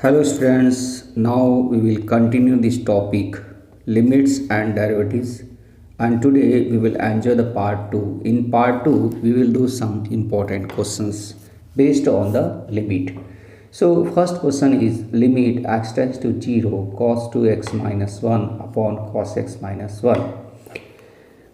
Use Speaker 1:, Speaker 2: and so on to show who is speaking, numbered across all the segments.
Speaker 1: Hello students, now we will continue this topic limits and derivatives, and today we will enjoy the part 2. In part 2 we will do some important questions based on the limit. So first question is limit x tends to 0 cos 2x minus 1 upon cos x minus 1.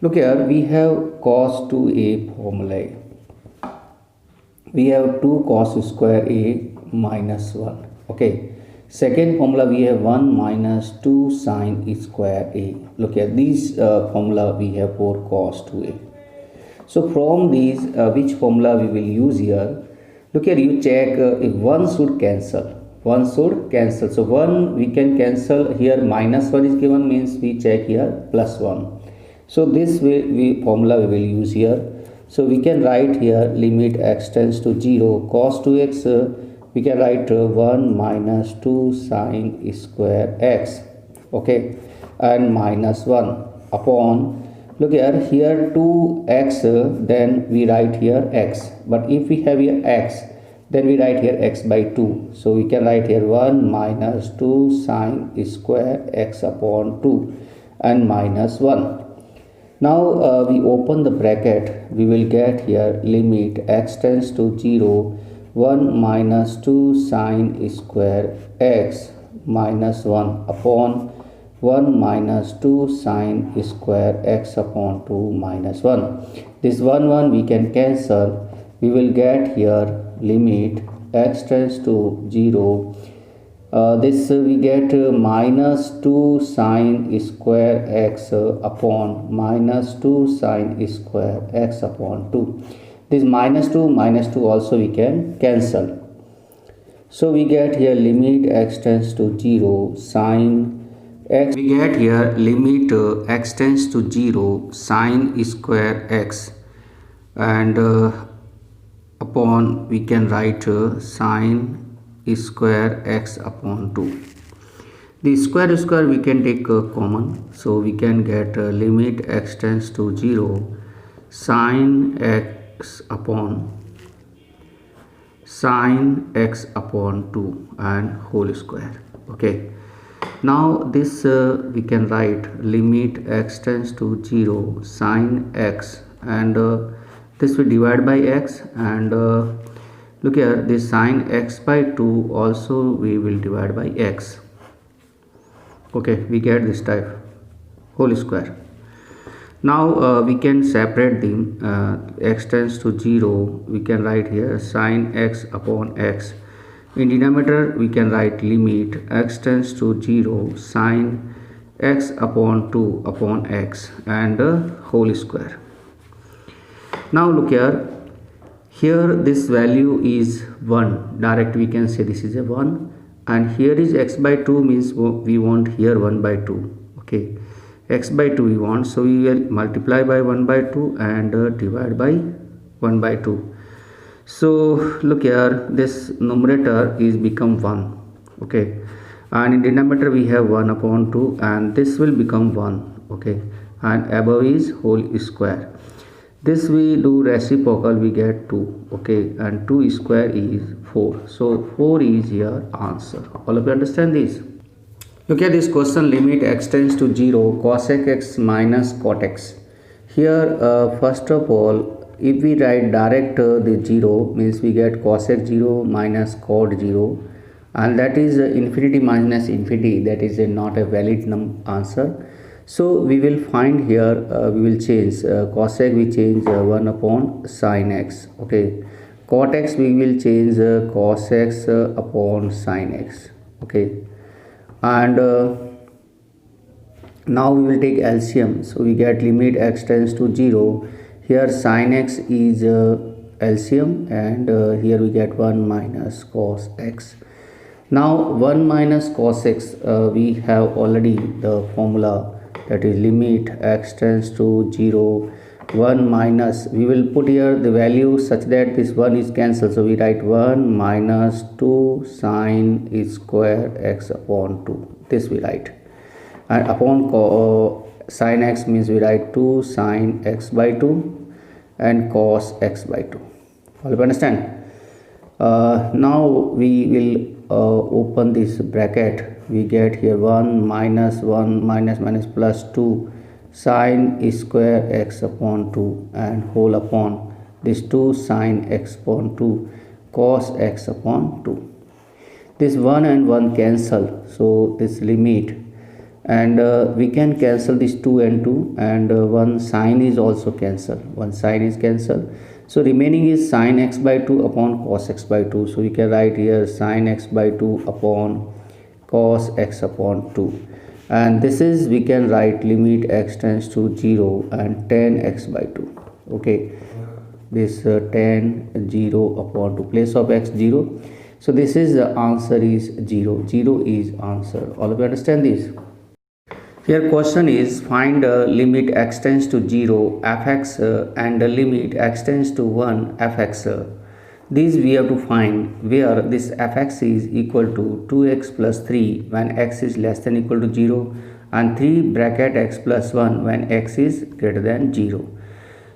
Speaker 1: Look here, we have cos 2a formula. We have 2 cos square a minus 1. Okay, second formula we have 1 minus 2 sine square a. Look at this formula, we have 4 cos 2a. So from these which formula we will use here? Look here, you check if one should cancel. So 1 we can cancel here, minus 1 is given, means we check here plus 1. So this way formula we will use here. So we can write here limit x tends to 0 cos 2x, we can write 1 minus 2 sine square x, okay, and minus 1 upon, look here 2x, then we write here x, but if we have here x, then we write here x by 2. So we can write here 1 minus 2 sine square x upon 2 and minus 1. Now we open the bracket, we will get here limit x tends to 0 1 minus 2 sine square x minus 1 upon 1 minus 2 sine square x upon 2 minus 1. This 1 we can cancel, we will get here limit x tends to 0. This we get minus 2 sine square x upon minus 2 sine square x upon 2. This minus 2 also we can cancel. So we get here limit x tends to 0 sine x. We get here limit x tends to 0 sine square x, and upon we can write sine square x upon 2. The square we can take common, so we can get limit x tends to 0 sine x upon sine x upon 2 and whole square. Okay, now this we can write limit x tends to 0 sine x, and this we divide by x, and look here, this sine x by 2 also we will divide by x. Okay, we get this type whole square. Now we can separate them. X tends to 0, we can write here sine x upon x. In denominator we can write limit x tends to 0 sine x upon 2 upon x and whole square. Now look here this value is 1, direct we can say this is a 1, and here is x by 2, means we want here 1 by 2. Okay, x by 2 we want, so we will multiply by 1 by 2 and divide by 1 by 2. So look here, this numerator is become 1. Okay, and in denominator we have 1 upon 2, and this will become 1. Okay, and above is whole square. This we do reciprocal, we get 2. Okay, and 2 square is 4, so 4 is your answer. All of you understand this? Look at this question, limit x tends to 0 cosec x minus cot x. Here first of all, if we write direct the 0, means we get cosec 0 minus cot 0, and that is infinity minus infinity, that is not a valid answer. So we will find here, we will change cosec, we change 1 upon sin x. Okay, cot x we will change cos x upon sin x. Okay, and now we will take LCM, so we get limit x tends to 0. Here sin x is LCM, and here we get 1 minus cos x. Now 1 minus cos x, we have already the formula, that is limit x tends to 0 1 minus, we will put here the value such that this 1 is cancelled, so we write 1 minus 2 sine square x upon 2. This we write, and upon sin x means we write 2 sine x by 2 and cos x by 2. All you understand? Now we will open this bracket, we get here 1 minus 1 minus minus plus 2 sine square x upon 2 and whole upon this 2 sine x upon 2 cos x upon 2. This 1 and 1 cancel, so this limit, and we can cancel this 2 and 2, and 1 sine is also cancelled, 1 sine is cancelled, so remaining is sine x by 2 upon cos x by 2. So we can write here sine x by 2 upon cos x upon 2, and this is, we can write limit x tends to 0 and tan x by 2. Okay, this tan 0 upon 2, place of x 0, so this is the answer is 0. 0 is answer. All of you understand this? Here question is find limit x tends to 0 fx and the limit x tends to 1 fx. These we have to find, where this fx is equal to 2x plus 3 when x is less than equal to 0 and 3 bracket x plus 1 when x is greater than 0.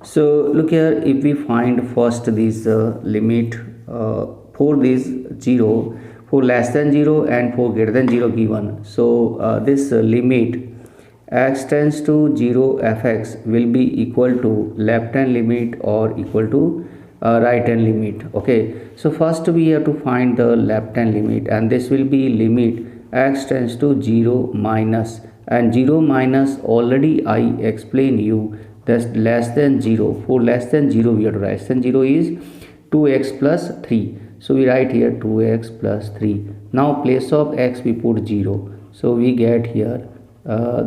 Speaker 1: So look here, if we find first this limit for this 0, for less than 0 and for greater than 0 given. So this limit x tends to 0 fx will be equal to left hand limit or equal to right hand limit. Okay, so first we have to find the left hand limit, and this will be limit x tends to 0 minus, and 0 minus already I explain you that's less than 0. For less than 0 we have to write, less than 0 is 2x plus 3, so we write here 2x plus 3. Now place of x we put 0, so we get here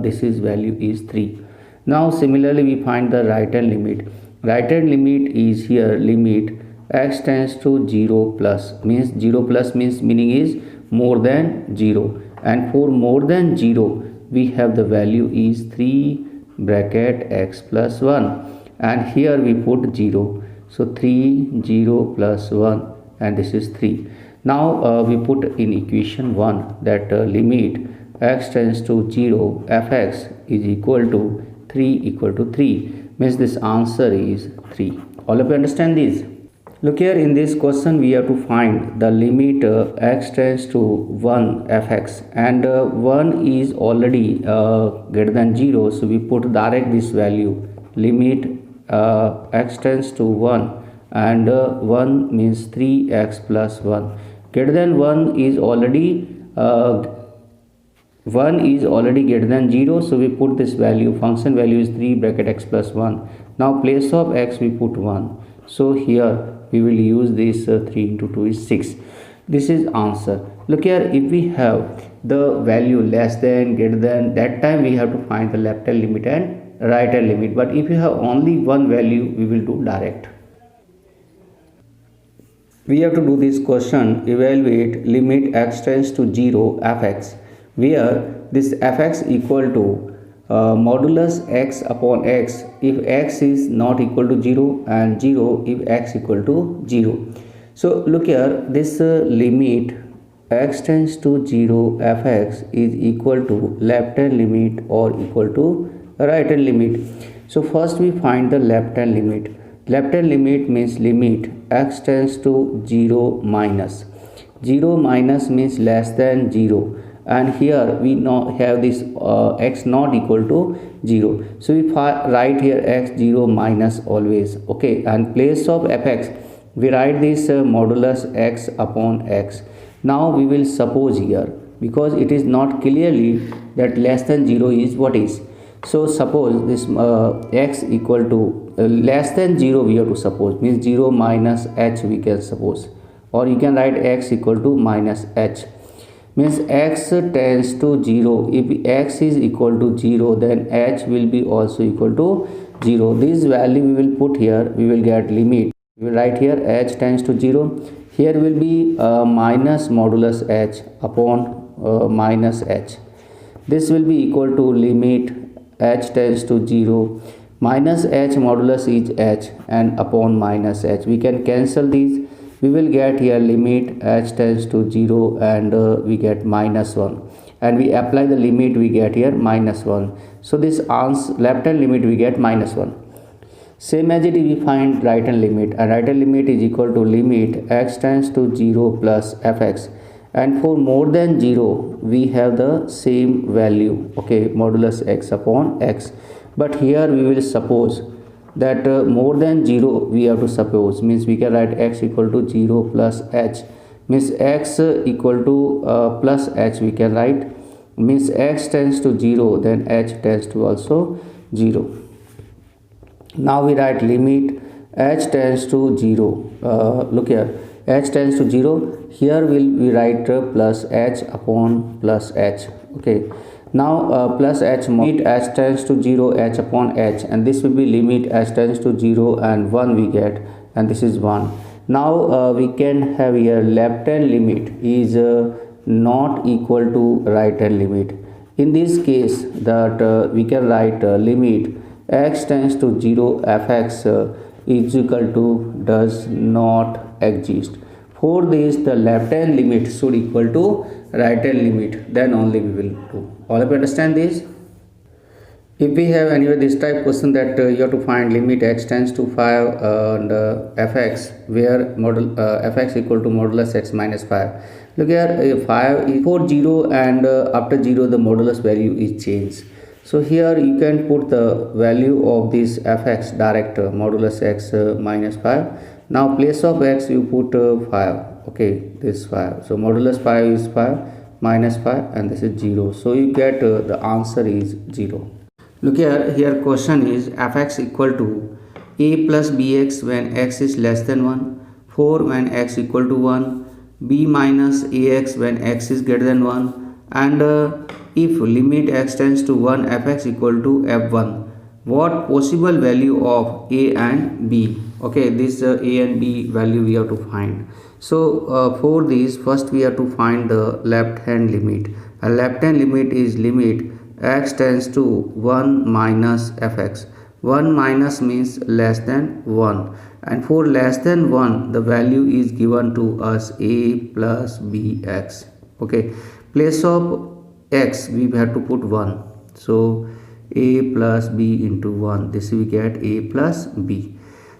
Speaker 1: this is value is 3. Now similarly we find the right hand limit. Right hand limit is here limit x tends to 0 plus, means 0 plus means meaning is more than 0, and for more than 0 we have the value is 3 bracket x plus 1, and here we put 0, so 3 0 plus 1, and this is 3. Now we put in equation 1 that limit x tends to 0 fx is equal to 3 equal to 3, means this answer is 3. All of you understand this? Look here, in this question we have to find the limit x tends to 1 fx, and 1 is already greater than 0, so we put direct this value limit x tends to 1, and 1 means 3x plus 1, greater than 1 is already 1 is already greater than 0, so we put this value, function value is 3 bracket x plus 1. Now place of x we put 1, so here we will use this 3 into 2 is 6. This is answer. Look here, if we have the value less than, greater than, that time we have to find the left hand limit and right hand limit, but if you have only one value we will do direct. We have to do this question, evaluate limit x tends to 0 fx, where this fx equal to modulus x upon x if x is not equal to 0, and 0 if x equal to 0. So look here, this limit x tends to 0 fx is equal to left hand limit or equal to right hand limit. So first we find the left hand limit. Left hand limit means limit x tends to 0 minus. 0 minus means less than 0, and here we now have this x not equal to 0, so we write here x 0 minus always. Okay, and place of fx we write this modulus x upon x. Now we will suppose here, because it is not clearly that less than 0 is what is, so suppose this x equal to less than 0 we have to suppose, means 0 minus h we can suppose, or you can write x equal to minus h, means x tends to 0. If x is equal to 0, then h will be also equal to 0. This value we will put here, we will get limit, we will write here h tends to 0, here will be minus modulus h upon minus h. This will be equal to limit h tends to 0 minus h modulus is h and upon minus h. We can cancel these, we will get here limit h tends to 0, and we get minus 1, and we apply the limit, we get here minus 1. So this left hand limit we get minus 1. Same as it is, we find right hand limit, and right hand limit is equal to limit x tends to 0 plus fx, and for more than 0 we have the same value, okay, modulus x upon x. But here we will suppose that more than 0 we have to suppose, means we can write x equal to 0 plus h, means x equal to plus h we can write, means x tends to 0 then h tends to also 0. Now we write limit h tends to 0, look here, h tends to 0, here will we write plus h upon plus h, okay. Now plus h, limit h tends to 0 h upon h, and this will be limit h tends to 0 and 1 we get, and this is 1. Now we can have here left hand limit is not equal to right hand limit. In this case that we can write limit x tends to 0 fx is equal to does not exist. For this the left hand limit should equal to right hand limit, then only we will do. All of you understand this? If we have anyway this type question that you have to find limit x tends to 5 and fx, where model fx equal to modulus x minus 5. Look here, 5 is for 0 and after 0 the modulus value is changed. So here you can put the value of this fx direct, modulus x minus 5. Now place of x you put 5, okay, this 5. So modulus 5 is 5 minus 5 and this is 0. So you get the answer is 0. Look here question is fx equal to a plus bx when x is less than 1, 4 when x equal to 1, b minus ax when x is greater than 1, and if limit x tends to 1 fx equal to f1, what possible value of a and b? Okay, this a and b value we have to find. So for this first we have to find the left hand limit. A left hand limit is limit x tends to 1 minus fx. 1 minus means less than 1, and for less than 1 the value is given to us a plus bx, okay. Place of x we have to put 1, so a plus b into 1, this we get a plus b.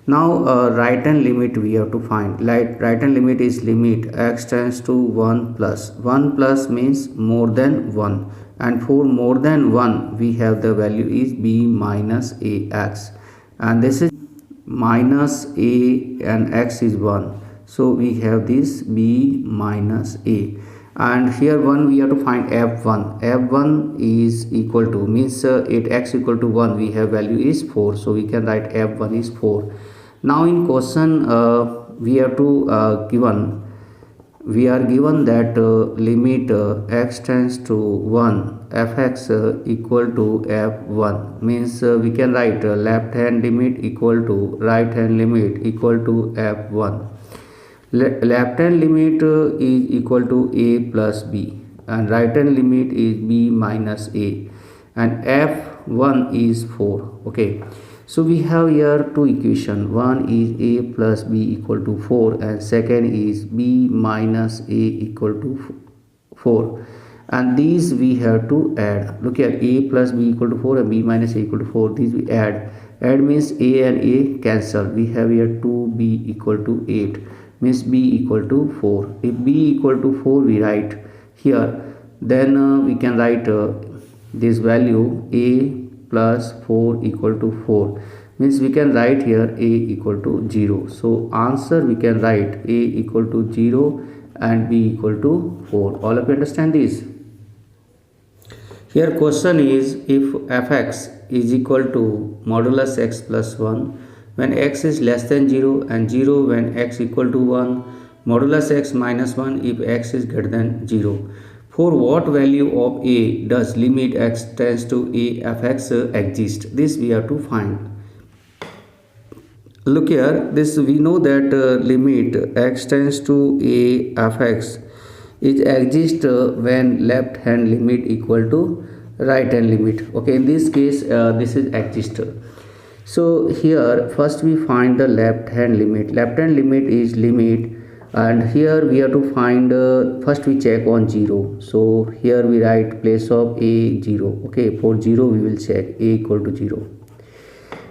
Speaker 1: Now right hand limit we have to find. Right hand limit is limit x tends to 1 plus. 1 plus means more than 1, and for more than 1 we have the value is b minus ax, and this is minus a and x is 1, so we have this b minus a. And here 1 we have to find f1. F1 is equal to, means it x equal to 1 we have value is 4, so we can write f1 is 4. Now in question we have to we are given that limit x tends to 1 fx equal to f1, means we can write left hand limit equal to right hand limit equal to f1. Left hand limit is equal to a plus b, and right hand limit is b minus a, and f1 is 4, okay. So we have here two equation. One is a plus b equal to 4, and second is b minus a equal to 4, and these we have to add. Look here, a plus b equal to 4 and b minus a equal to 4, these we add. Add means a and a cancel. We have here 2b equal to 8, means b equal to 4. If b equal to 4 we write here, then we can write this value a plus 4 equal to 4, means we can write here a equal to 0. So answer we can write a equal to 0 and b equal to 4. All of you understand this? Here question is if fx is equal to modulus x plus 1 when x is less than 0 and 0 when x equal to 1, modulus x minus 1 if x is greater than 0. For what value of a does limit x tends to a fx exist? This we have to find. Look here, this we know that limit x tends to a fx is exist when left hand limit equal to right hand limit. Okay, in this case this is exist. So here first we find the left hand limit. Left hand limit is limit, and here we have to find first we check on 0. So here we write place of a 0. Okay, for 0 we will check a equal to 0,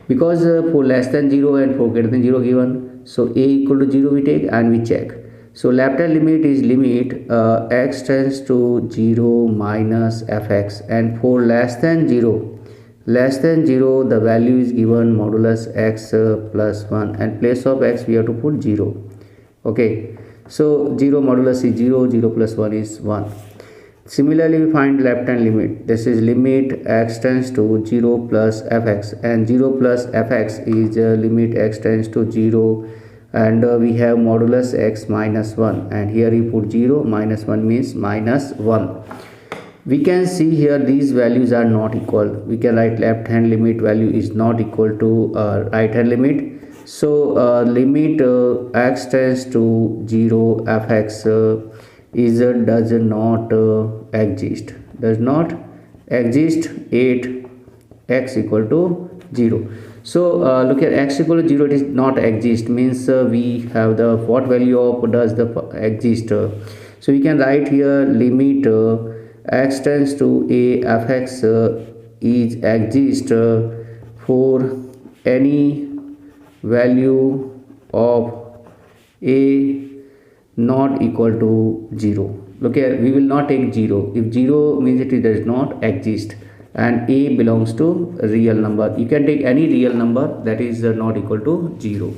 Speaker 1: because for less than 0 and for greater than 0 given, so a equal to 0 we take and we check. So left hand limit is limit x tends to 0 minus fx, and for less than 0 the value is given modulus x plus 1, and place of x we have to put 0. Okay, so 0 modulus is 0, 0 plus 1 is 1. Similarly, we find left hand limit. This is limit x tends to 0 plus fx, and 0 plus fx is limit x tends to 0, and we have modulus x minus 1, and here we put 0, minus 1 means minus 1. We can see here these values are not equal. We can write left hand limit value is not equal to right hand limit. So limit x tends to 0 fx is does not exist 8 x equal to 0. So look at x equal to 0, it is not exist means we have the what value of does the exist. So we can write here limit x tends to a fx is exist for any value of a not equal to 0. Look here, we will not take 0. If 0 means it does not exist, and a belongs to real number. You can take any real number that is not equal to 0.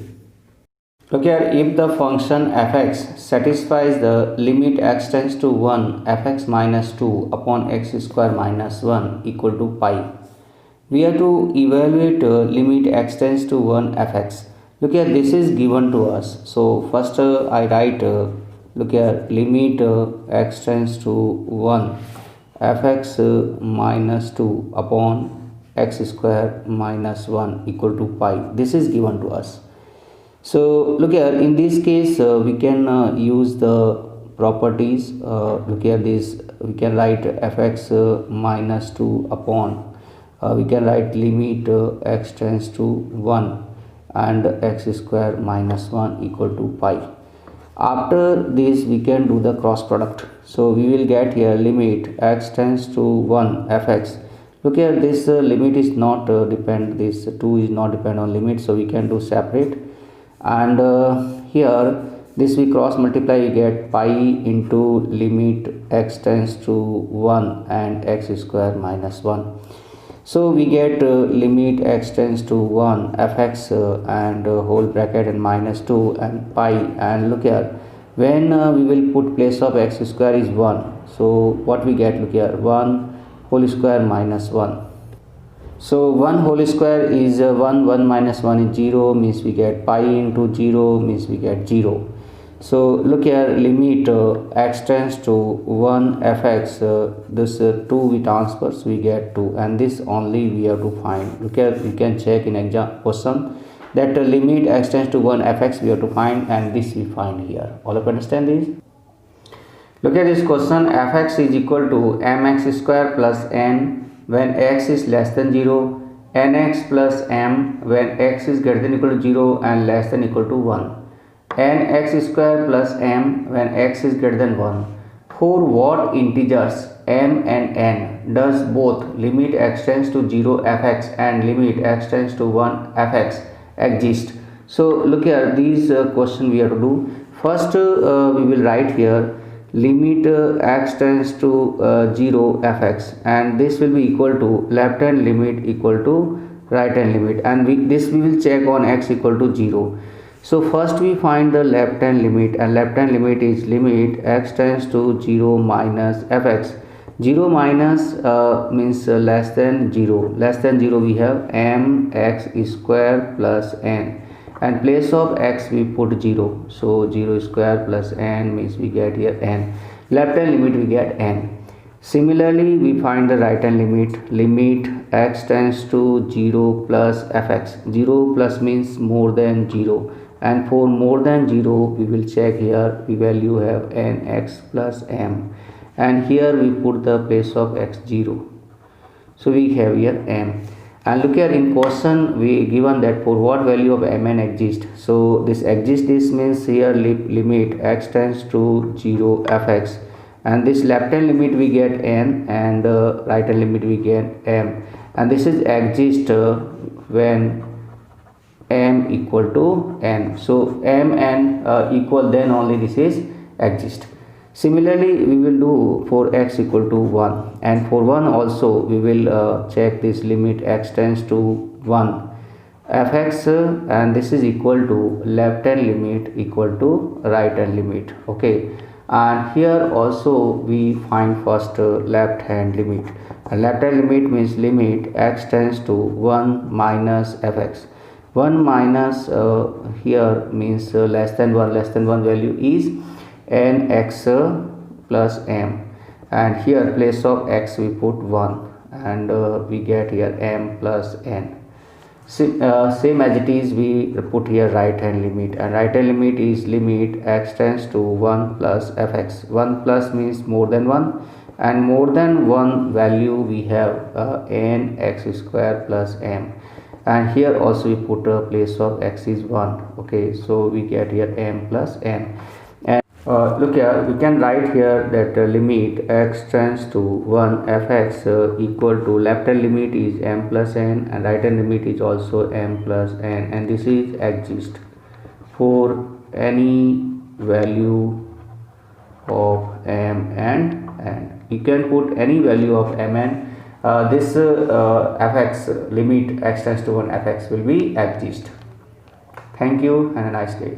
Speaker 1: Look here, if the function fx satisfies the limit x tends to 1 fx minus 2 upon x square minus 1 equal to pi, we have to evaluate limit x tends to 1 fx. Look here, this is given to us. So first I write look here, limit x tends to 1 fx minus 2 upon x square minus 1 equal to pi. This is given to us. So look here, in this case we can use the properties. Look here, this we can write fx minus 2 upon we can write limit x tends to 1 and x square minus 1 equal to pi. After this we can do the cross product. So we will get here limit x tends to 1 fx. Look here, this limit is not depend, this 2 is not depend on limit, so we can do separate. And here this we cross multiply, we get pi into limit x tends to 1 and x square minus 1. So we get limit x tends to 1 fx and whole bracket and minus 2 and pi. And look here, when we will put place of x square is 1, so what we get, look here, 1 whole square minus 1. So 1 whole square is 1, 1 minus 1 is 0, means we get pi into 0 means we get 0. So look here, limit x tends to 1 fx, this 2 we transfer, so we get 2, and this only we have to find. Look here, we can check in exam question that limit x tends to 1 fx we have to find, and this we find here. All of you understand this? Look at this question, fx is equal to mx square plus n when x is less than 0, nx plus m when x is greater than equal to 0 and less than equal to 1, nx square plus m when x is greater than 1. For what integers m and n does both limit x tends to 0 fx and limit x tends to 1 fx exist? So look here, these question we have to do. First we will write here limit x tends to 0 fx, and this will be equal to left hand limit equal to right hand limit, and this we will check on x equal to 0. So first we find the left hand limit, and left hand limit is limit x tends to 0 minus fx. 0 minus means less than 0. Less than 0 we have mx square plus n, and place of x we put 0, so 0 square plus n means we get here n. Left hand limit we get n. Similarly we find the right hand limit, limit x tends to 0 plus fx. 0 plus means more than 0, and for more than 0 we will check here, we value have nx plus m, and here we put the place of x 0, so we have here m. And look here, in question we given that for what value of mn exist. So this exist, this means here limit x tends to 0 fx, and this left hand limit we get n, and right hand limit we get m, and this is exist when m equal to n. So m and equal, then only this is exist. Similarly, we will do for x equal to 1, and for 1 also we will check this limit x tends to 1 fx, and this is equal to left hand limit equal to right hand limit. Okay, and here also we find first left hand limit. And left hand limit means limit x tends to 1 minus fx. 1 minus here means less than 1 value is n x plus m, and here place of x we put 1, and we get here m plus n. Same as it is, we put here right hand limit, and right hand limit is limit x tends to 1 plus fx. 1 plus means more than 1, and more than 1 value we have n x square plus m, and here also we put a place of x is 1. Okay, so we get here m plus n. And look here, we can write here that limit x tends to 1 fx equal to left hand limit is m plus n, and right hand limit is also m plus n, and this is exist for any value of m and n. You can put any value of m and this fx limit x tends to 1 fx will be exist. Thank you and a nice day.